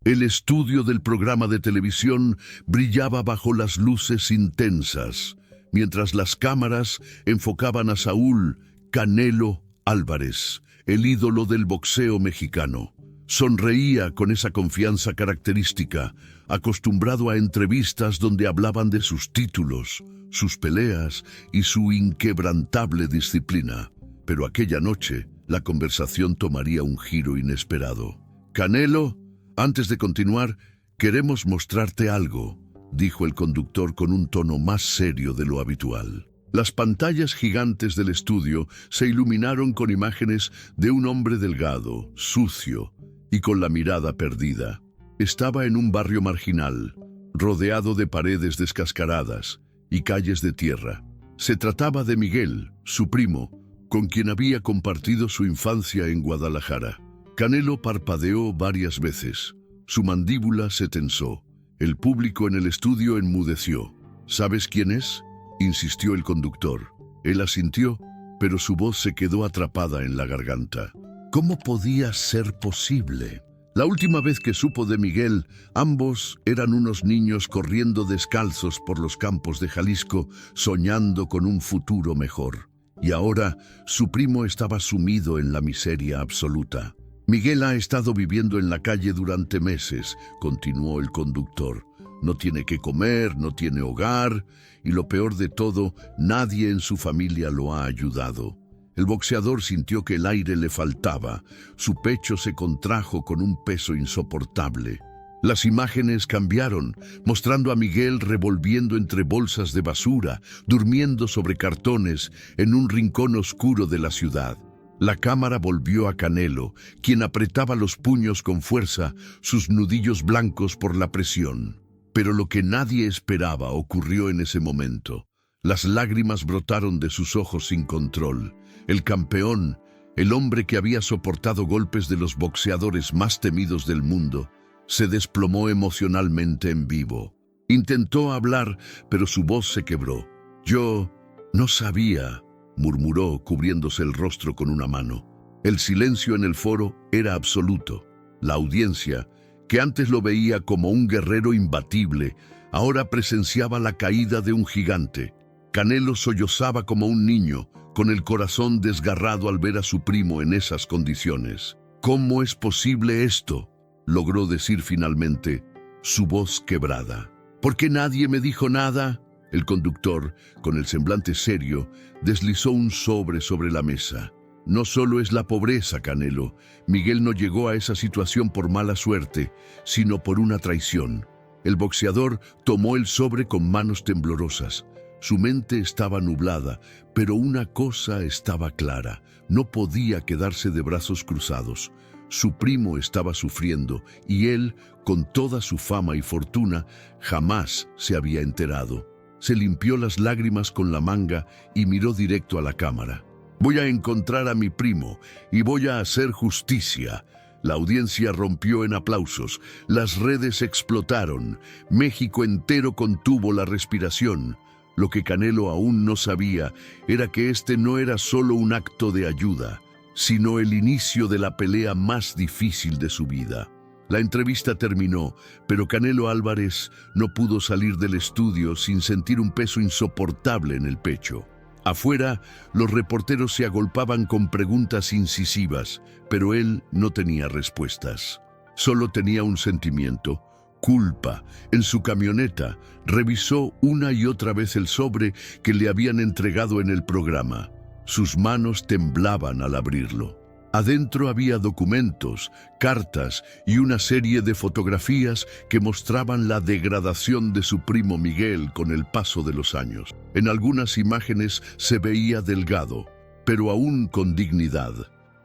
El estudio del programa de televisión brillaba bajo las luces intensas, mientras las cámaras enfocaban a Saúl Canelo Álvarez, el ídolo del boxeo mexicano. Sonreía con esa confianza característica, acostumbrado a entrevistas donde hablaban de sus títulos, sus peleas y su inquebrantable disciplina. Pero aquella noche, la conversación tomaría un giro inesperado. «Canelo, antes de continuar, queremos mostrarte algo», dijo el conductor con un tono más serio de lo habitual. Las pantallas gigantes del estudio se iluminaron con imágenes de un hombre delgado, sucio y con la mirada perdida. Estaba en un barrio marginal, rodeado de paredes descascaradas y calles de tierra. Se trataba de Miguel, su primo, con quien había compartido su infancia en Guadalajara. Canelo parpadeó varias veces. Su mandíbula se tensó. El público en el estudio enmudeció. «¿Sabes quién es?», insistió el conductor. Él asintió, pero su voz se quedó atrapada en la garganta. ¿Cómo podía ser posible? La última vez que supo de Miguel, ambos eran unos niños corriendo descalzos por los campos de Jalisco, soñando con un futuro mejor. Y ahora, su primo estaba sumido en la miseria absoluta. «Miguel ha estado viviendo en la calle durante meses», continuó el conductor. «No tiene que comer, no tiene hogar, y lo peor de todo, nadie en su familia lo ha ayudado». El boxeador sintió que el aire le faltaba. Su pecho se contrajo con un peso insoportable. Las imágenes cambiaron, mostrando a Miguel revolviendo entre bolsas de basura, durmiendo sobre cartones en un rincón oscuro de la ciudad. La cámara volvió a Canelo, quien apretaba los puños con fuerza, sus nudillos blancos por la presión. Pero lo que nadie esperaba ocurrió en ese momento. Las lágrimas brotaron de sus ojos sin control. El campeón, el hombre que había soportado golpes de los boxeadores más temidos del mundo, se desplomó emocionalmente en vivo. Intentó hablar, pero su voz se quebró. «Yo no sabía», murmuró, cubriéndose el rostro con una mano. El silencio en el foro era absoluto. La audiencia, que antes lo veía como un guerrero imbatible, ahora presenciaba la caída de un gigante. Canelo sollozaba como un niño, con el corazón desgarrado al ver a su primo en esas condiciones. «¿Cómo es posible esto?», logró decir finalmente, su voz quebrada. «¿Por qué nadie me dijo nada?». El conductor, con el semblante serio, deslizó un sobre la mesa. «No solo es la pobreza, Canelo. Miguel no llegó a esa situación por mala suerte, sino por una traición». El boxeador tomó el sobre con manos temblorosas. Su mente estaba nublada, pero una cosa estaba clara: no podía quedarse de brazos cruzados. Su primo estaba sufriendo, y él, con toda su fama y fortuna, jamás se había enterado. Se limpió las lágrimas con la manga y miró directo a la cámara. «Voy a encontrar a mi primo y voy a hacer justicia». La audiencia rompió en aplausos, las redes explotaron, México entero contuvo la respiración. Lo que Canelo aún no sabía era que este no era solo un acto de ayuda, sino el inicio de la pelea más difícil de su vida. La entrevista terminó, pero Canelo Álvarez no pudo salir del estudio sin sentir un peso insoportable en el pecho. Afuera, los reporteros se agolpaban con preguntas incisivas, pero él no tenía respuestas. Solo tenía un sentimiento: culpa. En su camioneta, revisó una y otra vez el sobre que le habían entregado en el programa. Sus manos temblaban al abrirlo. Adentro había documentos, cartas y una serie de fotografías que mostraban la degradación de su primo Miguel con el paso de los años. En algunas imágenes se veía delgado, pero aún con dignidad.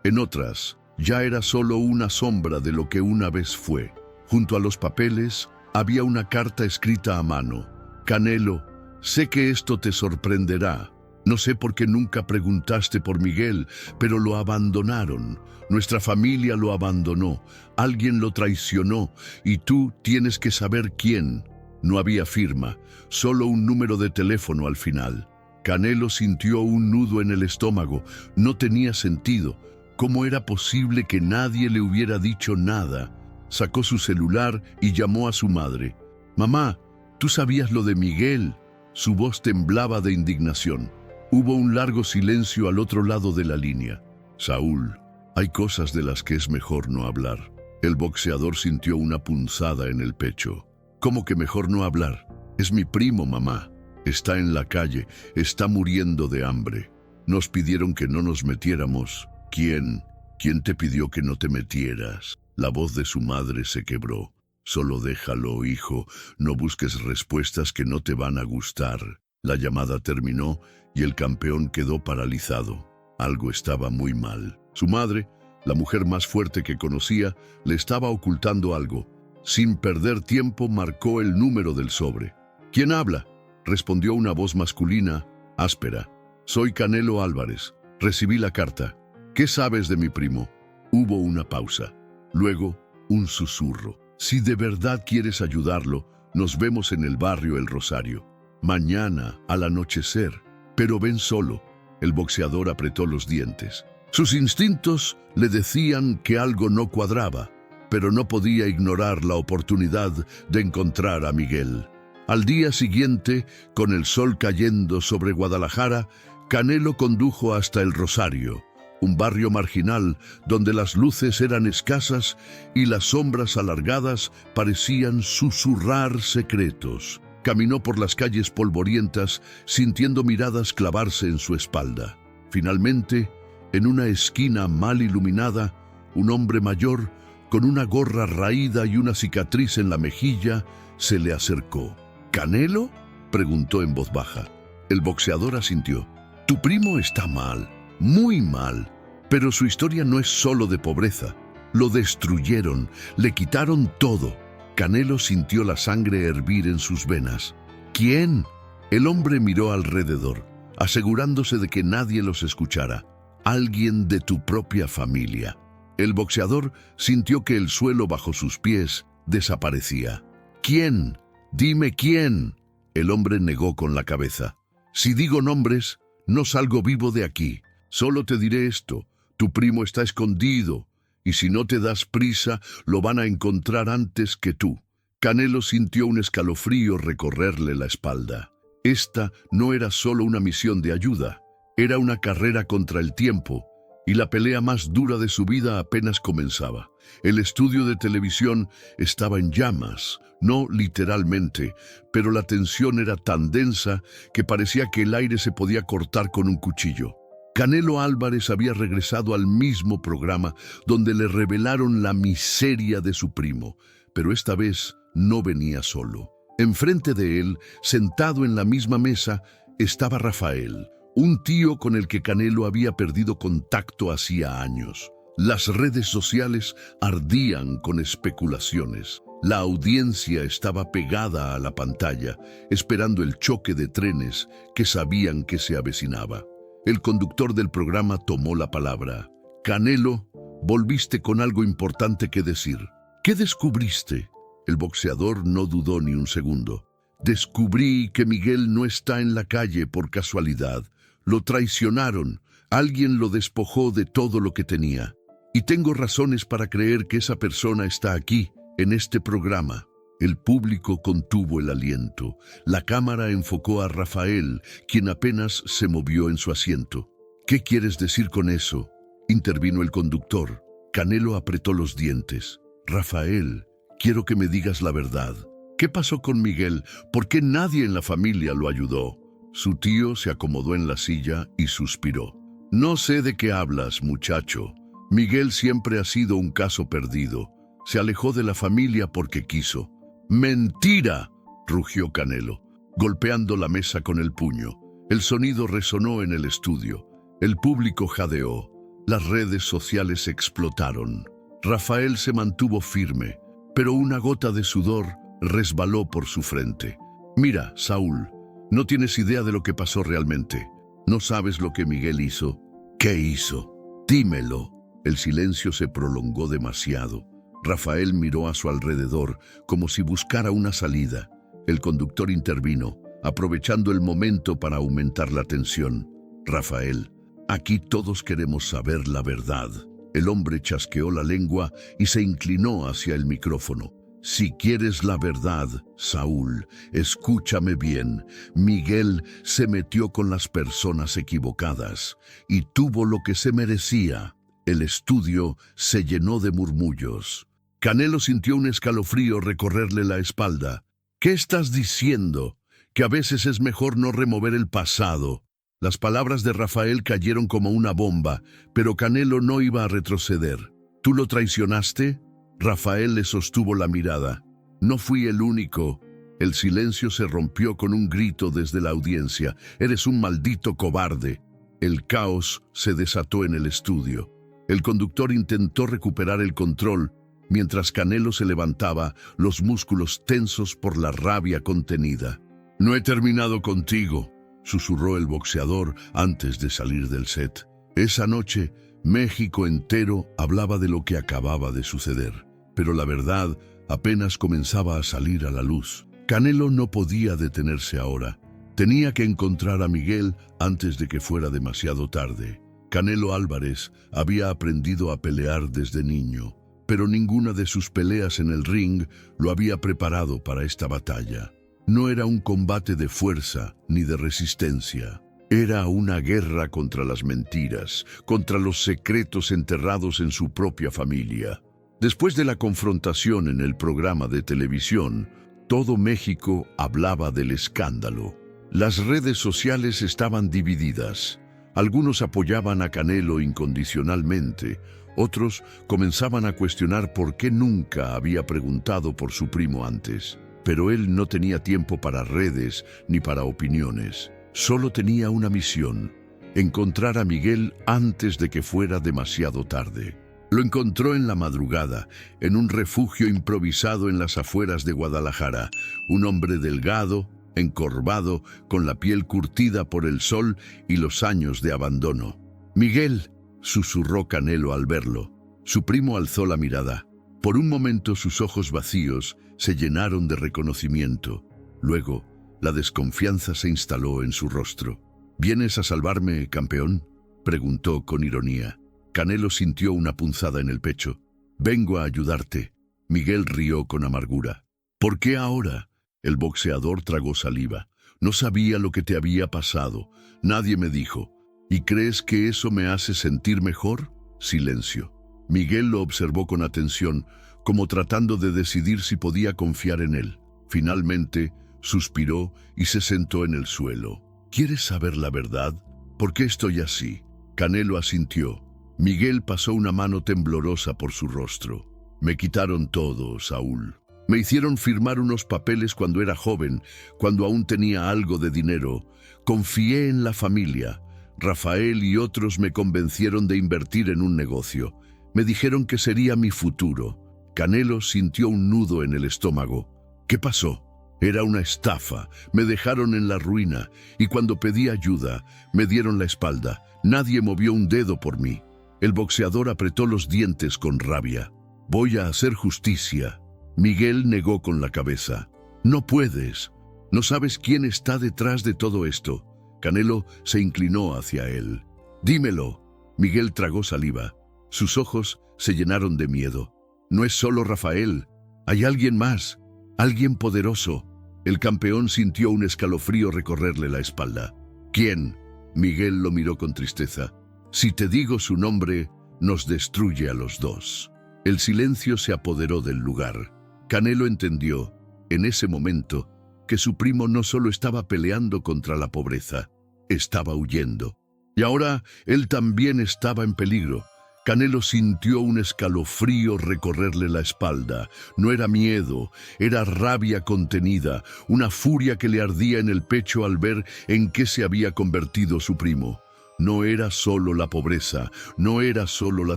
En otras, ya era solo una sombra de lo que una vez fue. Junto a los papeles había una carta escrita a mano. «Canelo, sé que esto te sorprenderá. No sé por qué nunca preguntaste por Miguel, pero lo abandonaron. Nuestra familia lo abandonó. Alguien lo traicionó y tú tienes que saber quién». No había firma, solo un número de teléfono al final. Canelo sintió un nudo en el estómago. No tenía sentido. ¿Cómo era posible que nadie le hubiera dicho nada? Sacó su celular y llamó a su madre. «Mamá, ¿tú sabías lo de Miguel?». Su voz temblaba de indignación. Hubo un largo silencio al otro lado de la línea. «Saúl, hay cosas de las que es mejor no hablar». El boxeador sintió una punzada en el pecho. «¿Cómo que mejor no hablar? Es mi primo, mamá. Está en la calle, está muriendo de hambre. Nos pidieron que no nos metiéramos». «¿Quién? ¿Quién te pidió que no te metieras?». La voz de su madre se quebró. «Solo déjalo, hijo. No busques respuestas que no te van a gustar». La llamada terminó y el campeón quedó paralizado. Algo estaba muy mal. Su madre, la mujer más fuerte que conocía, le estaba ocultando algo. Sin perder tiempo, marcó el número del sobre. «¿Quién habla?», respondió una voz masculina, áspera. «Soy Canelo Álvarez. Recibí la carta. ¿Qué sabes de mi primo?». Hubo una pausa. Luego, un susurro. «Si de verdad quieres ayudarlo, nos vemos en el barrio El Rosario. Mañana, al anochecer. Pero ven solo». El boxeador apretó los dientes. Sus instintos le decían que algo no cuadraba, pero no podía ignorar la oportunidad de encontrar a Miguel. Al día siguiente, con el sol cayendo sobre Guadalajara, Canelo condujo hasta El Rosario, un barrio marginal donde las luces eran escasas y las sombras alargadas parecían susurrar secretos. Caminó por las calles polvorientas, sintiendo miradas clavarse en su espalda. Finalmente, en una esquina mal iluminada, un hombre mayor, con una gorra raída y una cicatriz en la mejilla, se le acercó. «¿Canelo?», preguntó en voz baja. El boxeador asintió. «Tu primo está mal, muy mal, pero su historia no es solo de pobreza. Lo destruyeron, le quitaron todo». Canelo sintió la sangre hervir en sus venas. «¿Quién?». El hombre miró alrededor, asegurándose de que nadie los escuchara. «Alguien de tu propia familia». El boxeador sintió que el suelo bajo sus pies desaparecía. «¿Quién? Dime quién». El hombre negó con la cabeza. «Si digo nombres, no salgo vivo de aquí. Solo te diré esto: tu primo está escondido, y si no te das prisa, lo van a encontrar antes que tú». Canelo sintió un escalofrío recorrerle la espalda. Esta no era solo una misión de ayuda, era una carrera contra el tiempo, y la pelea más dura de su vida apenas comenzaba. El estudio de televisión estaba en llamas, no literalmente, pero la tensión era tan densa que parecía que el aire se podía cortar con un cuchillo. Canelo Álvarez había regresado al mismo programa donde le revelaron la miseria de su primo, pero esta vez no venía solo. Enfrente de él, sentado en la misma mesa, estaba Rafael, un tío con el que Canelo había perdido contacto hacía años. Las redes sociales ardían con especulaciones. La audiencia estaba pegada a la pantalla, esperando el choque de trenes que sabían que se avecinaba. El conductor del programa tomó la palabra. «Canelo, volviste con algo importante que decir. ¿Qué descubriste?». El boxeador no dudó ni un segundo. «Descubrí que Miguel no está en la calle por casualidad. Lo traicionaron. Alguien lo despojó de todo lo que tenía. Y tengo razones para creer que esa persona está aquí, en este programa». El público contuvo el aliento. La cámara enfocó a Rafael, quien apenas se movió en su asiento. «¿Qué quieres decir con eso?», intervino el conductor. Canelo apretó los dientes. «Rafael, quiero que me digas la verdad. ¿Qué pasó con Miguel? ¿Por qué nadie en la familia lo ayudó?». Su tío se acomodó en la silla y suspiró. «No sé de qué hablas, muchacho. Miguel siempre ha sido un caso perdido. Se alejó de la familia porque quiso». «¡Mentira!», rugió Canelo, golpeando la mesa con el puño. El sonido resonó en el estudio. El público jadeó. Las redes sociales explotaron. Rafael se mantuvo firme, pero una gota de sudor resbaló por su frente. «Mira, Saúl, no tienes idea de lo que pasó realmente. No sabes lo que Miguel hizo». «¿Qué hizo? Dímelo». El silencio se prolongó demasiado. Rafael miró a su alrededor como si buscara una salida. El conductor intervino, aprovechando el momento para aumentar la tensión. «Rafael, aquí todos queremos saber la verdad. El hombre chasqueó la lengua y se inclinó hacia el micrófono. Si quieres la verdad, Saúl, escúchame bien. Miguel se metió con las personas equivocadas y tuvo lo que se merecía. El estudio se llenó de murmullos. Canelo sintió un escalofrío recorrerle la espalda. ¿Qué estás diciendo? Que a veces es mejor no remover el pasado. Las palabras de Rafael cayeron como una bomba, pero Canelo no iba a retroceder. ¿Tú lo traicionaste? Rafael le sostuvo la mirada. No fui el único. El silencio se rompió con un grito desde la audiencia. Eres un maldito cobarde. El caos se desató en el estudio. El conductor intentó recuperar el control, mientras Canelo se levantaba, los músculos tensos por la rabia contenida. No he terminado contigo, susurró el boxeador antes de salir del set. Esa noche, México entero hablaba de lo que acababa de suceder, pero la verdad apenas comenzaba a salir a la luz. Canelo no podía detenerse ahora. Tenía que encontrar a Miguel antes de que fuera demasiado tarde. Canelo Álvarez había aprendido a pelear desde niño, pero ninguna de sus peleas en el ring lo había preparado para esta batalla. No era un combate de fuerza ni de resistencia. Era una guerra contra las mentiras, contra los secretos enterrados en su propia familia. Después de la confrontación en el programa de televisión, todo México hablaba del escándalo. Las redes sociales estaban divididas. Algunos apoyaban a Canelo incondicionalmente, otros comenzaban a cuestionar por qué nunca había preguntado por su primo antes. Pero él no tenía tiempo para redes ni para opiniones. Solo tenía una misión: encontrar a Miguel antes de que fuera demasiado tarde. Lo encontró en la madrugada, en un refugio improvisado en las afueras de Guadalajara. Un hombre delgado, encorvado, con la piel curtida por el sol y los años de abandono. «Miguel», susurró Canelo al verlo. Su primo alzó la mirada. Por un momento sus ojos vacíos se llenaron de reconocimiento. Luego, la desconfianza se instaló en su rostro. «¿Vienes a salvarme, campeón?», preguntó con ironía. Canelo sintió una punzada en el pecho. «Vengo a ayudarte». Miguel rió con amargura. «¿Por qué ahora?». El boxeador tragó saliva. «No sabía lo que te había pasado. Nadie me dijo. ¿Y crees que eso me hace sentir mejor?». Silencio. Miguel lo observó con atención, como tratando de decidir si podía confiar en él. Finalmente, suspiró y se sentó en el suelo. «¿Quieres saber la verdad? ¿Por qué estoy así?». Canelo asintió. Miguel pasó una mano temblorosa por su rostro. «Me quitaron todo, Saúl. Me hicieron firmar unos papeles cuando era joven, cuando aún tenía algo de dinero. Confié en la familia. Rafael y otros me convencieron de invertir en un negocio. Me dijeron que sería mi futuro». Canelo sintió un nudo en el estómago. «¿Qué pasó?». «Era una estafa. Me dejaron en la ruina y cuando pedí ayuda, me dieron la espalda. Nadie movió un dedo por mí». El boxeador apretó los dientes con rabia. «Voy a hacer justicia». Miguel negó con la cabeza. «No puedes. No sabes quién está detrás de todo esto». Canelo se inclinó hacia él. «Dímelo». Miguel tragó saliva. Sus ojos se llenaron de miedo. «No es solo Rafael. Hay alguien más. Alguien poderoso». El campeón sintió un escalofrío recorrerle la espalda. «¿Quién?». Miguel lo miró con tristeza. «Si te digo su nombre, nos destruye a los dos». El silencio se apoderó del lugar. Canelo entendió, en ese momento, que su primo no solo estaba peleando contra la pobreza, estaba huyendo. Y ahora él también estaba en peligro. Canelo sintió un escalofrío recorrerle la espalda. No era miedo, era rabia contenida, una furia que le ardía en el pecho al ver en qué se había convertido su primo. No era solo la pobreza, no era solo la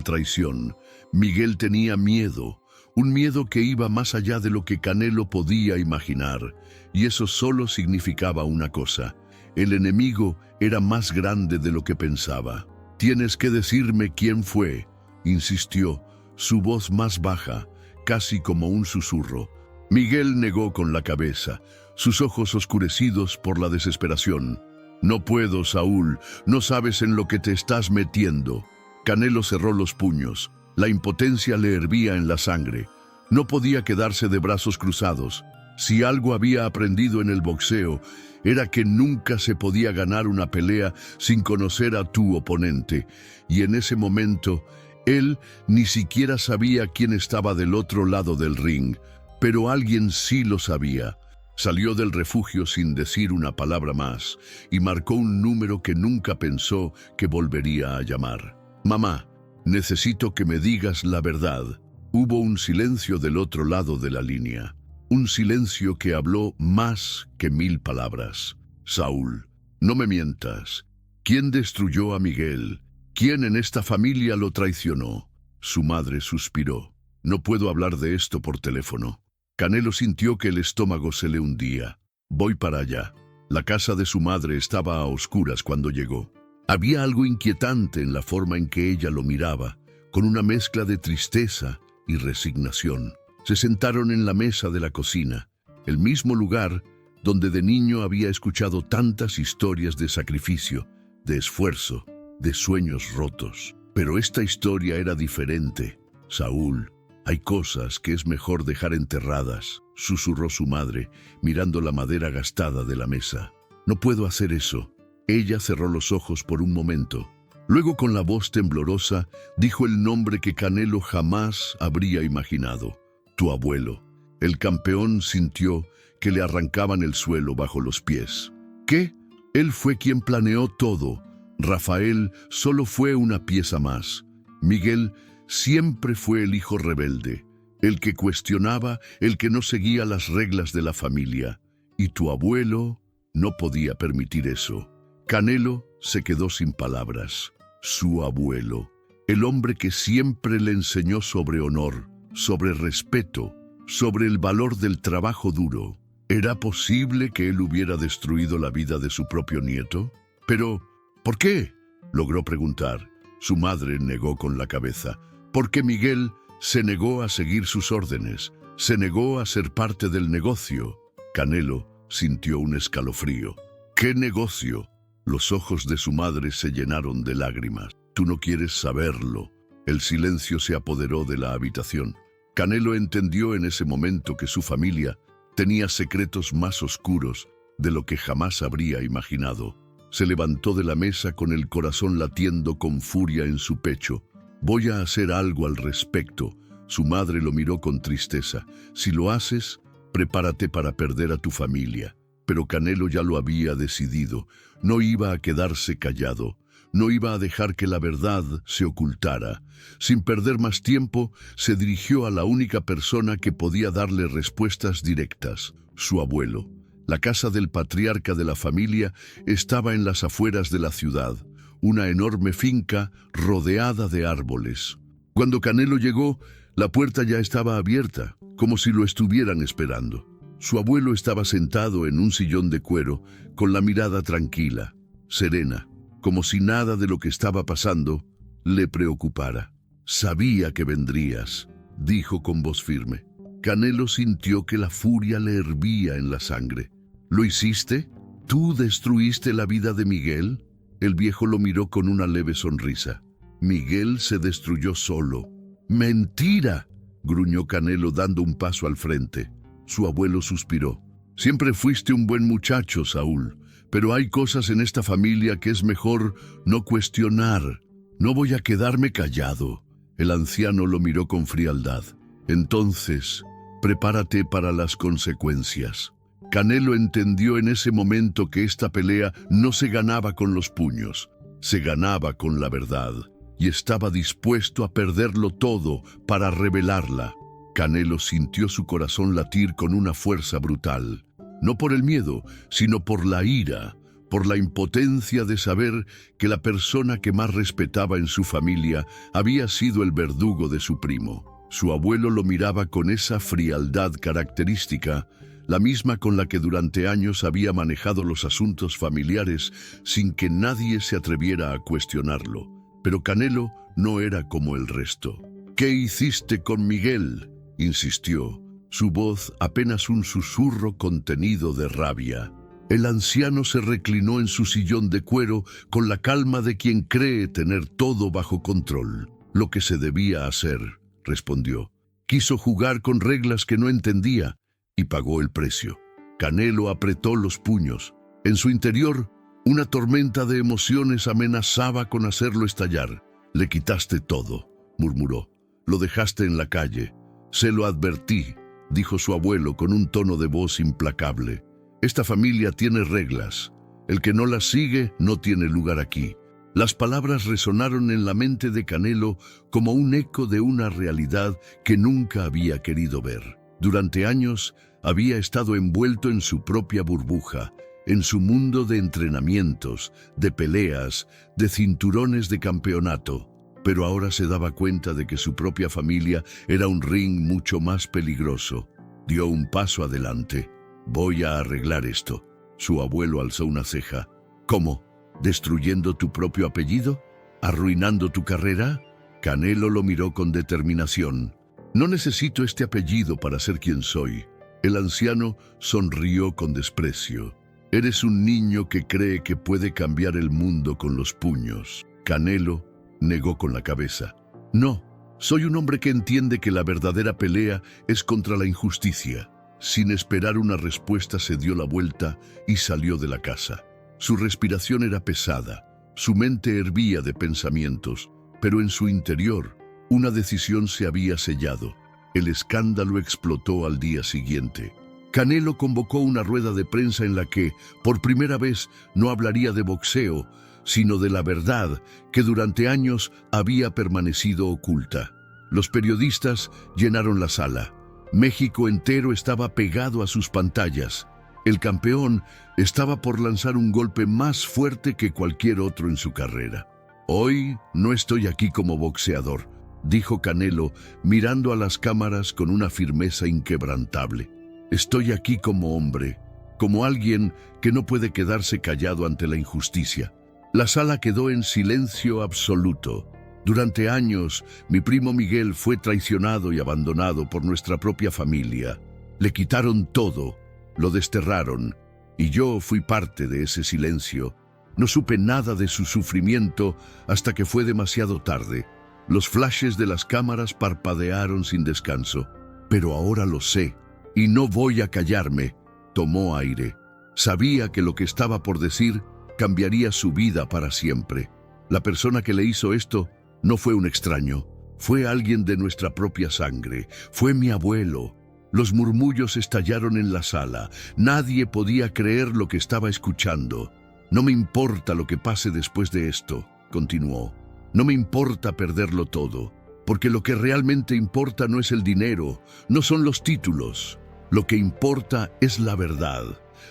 traición. Miguel tenía miedo, un miedo que iba más allá de lo que Canelo podía imaginar. Y eso solo significaba una cosa: el enemigo era más grande de lo que pensaba. «Tienes que decirme quién fue», insistió, su voz más baja, casi como un susurro. Miguel negó con la cabeza, sus ojos oscurecidos por la desesperación. «No puedo, Saúl, no sabes en lo que te estás metiendo». Canelo cerró los puños. La impotencia le hervía en la sangre. No podía quedarse de brazos cruzados. Si algo había aprendido en el boxeo, era que nunca se podía ganar una pelea sin conocer a tu oponente. Y en ese momento, él ni siquiera sabía quién estaba del otro lado del ring. Pero alguien sí lo sabía. Salió del refugio sin decir una palabra más y marcó un número que nunca pensó que volvería a llamar. «Mamá, necesito que me digas la verdad». Hubo un silencio del otro lado de la línea. Un silencio que habló más que 1000 palabras. «Saúl, no me mientas. ¿Quién destruyó a Miguel? ¿Quién en esta familia lo traicionó?» Su madre suspiró. «No puedo hablar de esto por teléfono». Canelo sintió que el estómago se le hundía. «Voy para allá». La casa de su madre estaba a oscuras cuando llegó. Había algo inquietante en la forma en que ella lo miraba, con una mezcla de tristeza y resignación. Se sentaron en la mesa de la cocina, el mismo lugar donde de niño había escuchado tantas historias de sacrificio, de esfuerzo, de sueños rotos. Pero esta historia era diferente. «Saúl, hay cosas que es mejor dejar enterradas», susurró su madre, mirando la madera gastada de la mesa. «No puedo hacer eso». Ella cerró los ojos por un momento. Luego, con la voz temblorosa, dijo el nombre que Canelo jamás habría imaginado. «Tu abuelo». El campeón sintió que le arrancaban el suelo bajo los pies. ¿Qué? Él fue quien planeó todo. Rafael solo fue una pieza más. Miguel siempre fue el hijo rebelde, el que cuestionaba, el que no seguía las reglas de la familia. Y tu abuelo no podía permitir eso. Canelo se quedó sin palabras. Su abuelo, el hombre que siempre le enseñó sobre honor, sobre respeto, sobre el valor del trabajo duro. ¿Era posible que él hubiera destruido la vida de su propio nieto? Pero, ¿por qué?, logró preguntar. Su madre negó con la cabeza. Porque Miguel se negó a seguir sus órdenes, se negó a ser parte del negocio. Canelo sintió un escalofrío. ¿Qué negocio? Los ojos de su madre se llenaron de lágrimas. Tú no quieres saberlo. El silencio se apoderó de la habitación. Canelo entendió en ese momento que su familia tenía secretos más oscuros de lo que jamás habría imaginado. Se levantó de la mesa con el corazón latiendo con furia en su pecho. «Voy a hacer algo al respecto». Su madre lo miró con tristeza. «Si lo haces, prepárate para perder a tu familia». Pero Canelo ya lo había decidido. No iba a quedarse callado. No iba a dejar que la verdad se ocultara. Sin perder más tiempo, se dirigió a la única persona que podía darle respuestas directas: su abuelo. La casa del patriarca de la familia estaba en las afueras de la ciudad, una enorme finca rodeada de árboles. Cuando Canelo llegó, la puerta ya estaba abierta, como si lo estuvieran esperando. Su abuelo estaba sentado en un sillón de cuero, con la mirada tranquila, serena, como si nada de lo que estaba pasando le preocupara. «Sabía que vendrías», dijo con voz firme. Canelo sintió que la furia le hervía en la sangre. «¿Lo hiciste? ¿Tú destruiste la vida de Miguel?» El viejo lo miró con una leve sonrisa. «Miguel se destruyó solo». «¡Mentira!», gruñó Canelo dando un paso al frente. Su abuelo suspiró. «Siempre fuiste un buen muchacho, Saúl, pero hay cosas en esta familia que es mejor no cuestionar. No voy a quedarme callado». El anciano lo miró con frialdad. «Entonces, prepárate para las consecuencias». Canelo entendió en ese momento que esta pelea no se ganaba con los puños, se ganaba con la verdad, y estaba dispuesto a perderlo todo para revelarla. Canelo sintió su corazón latir con una fuerza brutal, no por el miedo, sino por la ira, por la impotencia de saber que la persona que más respetaba en su familia había sido el verdugo de su primo. Su abuelo lo miraba con esa frialdad característica, la misma con la que durante años había manejado los asuntos familiares sin que nadie se atreviera a cuestionarlo. Pero Canelo no era como el resto. «¿Qué hiciste con Miguel?», insistió, su voz apenas un susurro contenido de rabia. El anciano se reclinó en su sillón de cuero con la calma de quien cree tener todo bajo control. Lo que se debía hacer, respondió. Quiso jugar con reglas que no entendía y pagó el precio. Canelo apretó los puños. En su interior, una tormenta de emociones amenazaba con hacerlo estallar. Le quitaste todo, murmuró. Lo dejaste en la calle. Se lo advertí, dijo su abuelo con un tono de voz implacable. Esta familia tiene reglas. El que no las sigue no tiene lugar aquí. Las palabras resonaron en la mente de Canelo como un eco de una realidad que nunca había querido ver. Durante años había estado envuelto en su propia burbuja, en su mundo de entrenamientos, de peleas, de cinturones de campeonato. Pero ahora se daba cuenta de que su propia familia era un ring mucho más peligroso. Dio un paso adelante. Voy a arreglar esto. Su abuelo alzó una ceja. ¿Cómo? ¿Destruyendo tu propio apellido? ¿Arruinando tu carrera? Canelo lo miró con determinación. No necesito este apellido para ser quien soy. El anciano sonrió con desprecio. Eres un niño que cree que puede cambiar el mundo con los puños. Canelo negó con la cabeza. No, soy un hombre que entiende que la verdadera pelea es contra la injusticia. Sin esperar una respuesta se dio la vuelta y salió de la casa. Su respiración era pesada, su mente hervía de pensamientos, pero en su interior una decisión se había sellado. El escándalo explotó al día siguiente. Canelo convocó una rueda de prensa en la que, por primera vez, no hablaría de boxeo, sino de la verdad que durante años había permanecido oculta. Los periodistas llenaron la sala. México entero estaba pegado a sus pantallas. El campeón estaba por lanzar un golpe más fuerte que cualquier otro en su carrera. Hoy no estoy aquí como boxeador, dijo Canelo, mirando a las cámaras con una firmeza inquebrantable. Estoy aquí como hombre, como alguien que no puede quedarse callado ante la injusticia. La sala quedó en silencio absoluto. Durante años, mi primo Miguel fue traicionado y abandonado por nuestra propia familia. Le quitaron todo, lo desterraron, y yo fui parte de ese silencio. No supe nada de su sufrimiento hasta que fue demasiado tarde. Los flashes de las cámaras parpadearon sin descanso. Pero ahora lo sé. Y no voy a callarme. Tomó aire. Sabía que lo que estaba por decir cambiaría su vida para siempre. La persona que le hizo esto no fue un extraño. Fue alguien de nuestra propia sangre. Fue mi abuelo. Los murmullos estallaron en la sala. Nadie podía creer lo que estaba escuchando. No me importa lo que pase después de esto, continuó. No me importa perderlo todo, porque lo que realmente importa no es el dinero, no son los títulos. Lo que importa es la verdad.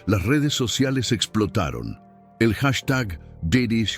Las redes sociales explotaron. El hashtag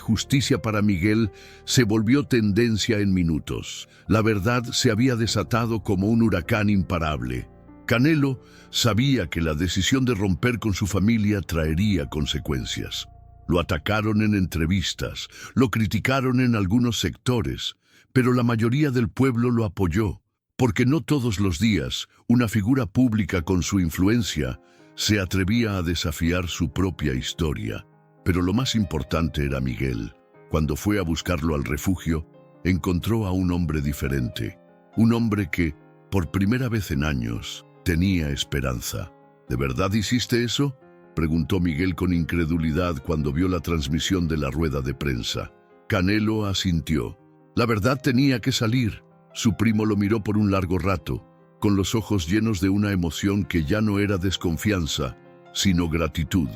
#Justicia para Miguel se volvió tendencia en minutos. La verdad se había desatado como un huracán imparable. Canelo sabía que la decisión de romper con su familia traería consecuencias. Lo atacaron en entrevistas, lo criticaron en algunos sectores, pero la mayoría del pueblo lo apoyó, porque no todos los días una figura pública con su influencia se atrevía a desafiar su propia historia. Pero lo más importante era Miguel. Cuando fue a buscarlo al refugio, encontró a un hombre diferente, un hombre que, por primera vez en años, tenía esperanza. ¿De verdad hiciste eso?, preguntó Miguel con incredulidad cuando vio la transmisión de la rueda de prensa. Canelo asintió. La verdad tenía que salir. Su primo lo miró por un largo rato, con los ojos llenos de una emoción que ya no era desconfianza, sino gratitud.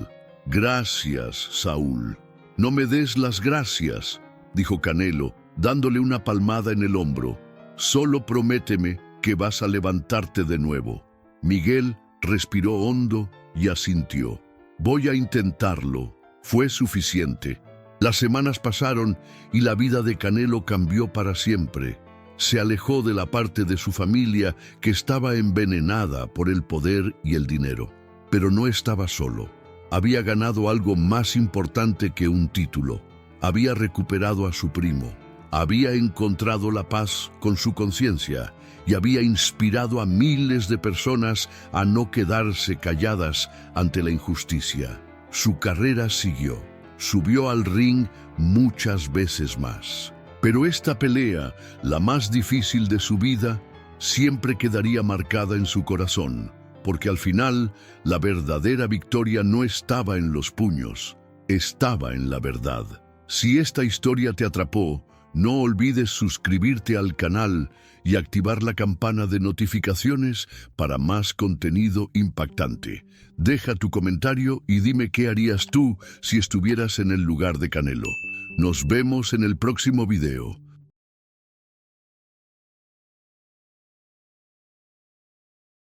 Gracias, Saúl. No me des las gracias, dijo Canelo, dándole una palmada en el hombro. Solo prométeme que vas a levantarte de nuevo. Miguel respiró hondo y asintió. Voy a intentarlo. Fue suficiente. Las semanas pasaron y la vida de Canelo cambió para siempre. Se alejó de la parte de su familia que estaba envenenada por el poder y el dinero. Pero no estaba solo. Había ganado algo más importante que un título. Había recuperado a su primo. Había encontrado la paz con su conciencia y había inspirado a miles de personas a no quedarse calladas ante la injusticia. Su carrera siguió. Subió al ring muchas veces más. Pero esta pelea, la más difícil de su vida, siempre quedaría marcada en su corazón, porque al final la verdadera victoria no estaba en los puños, estaba en la verdad. Si esta historia te atrapó, no olvides suscribirte al canal y activar la campana de notificaciones para más contenido impactante. Deja tu comentario y dime qué harías tú si estuvieras en el lugar de Canelo. Nos vemos en el próximo video.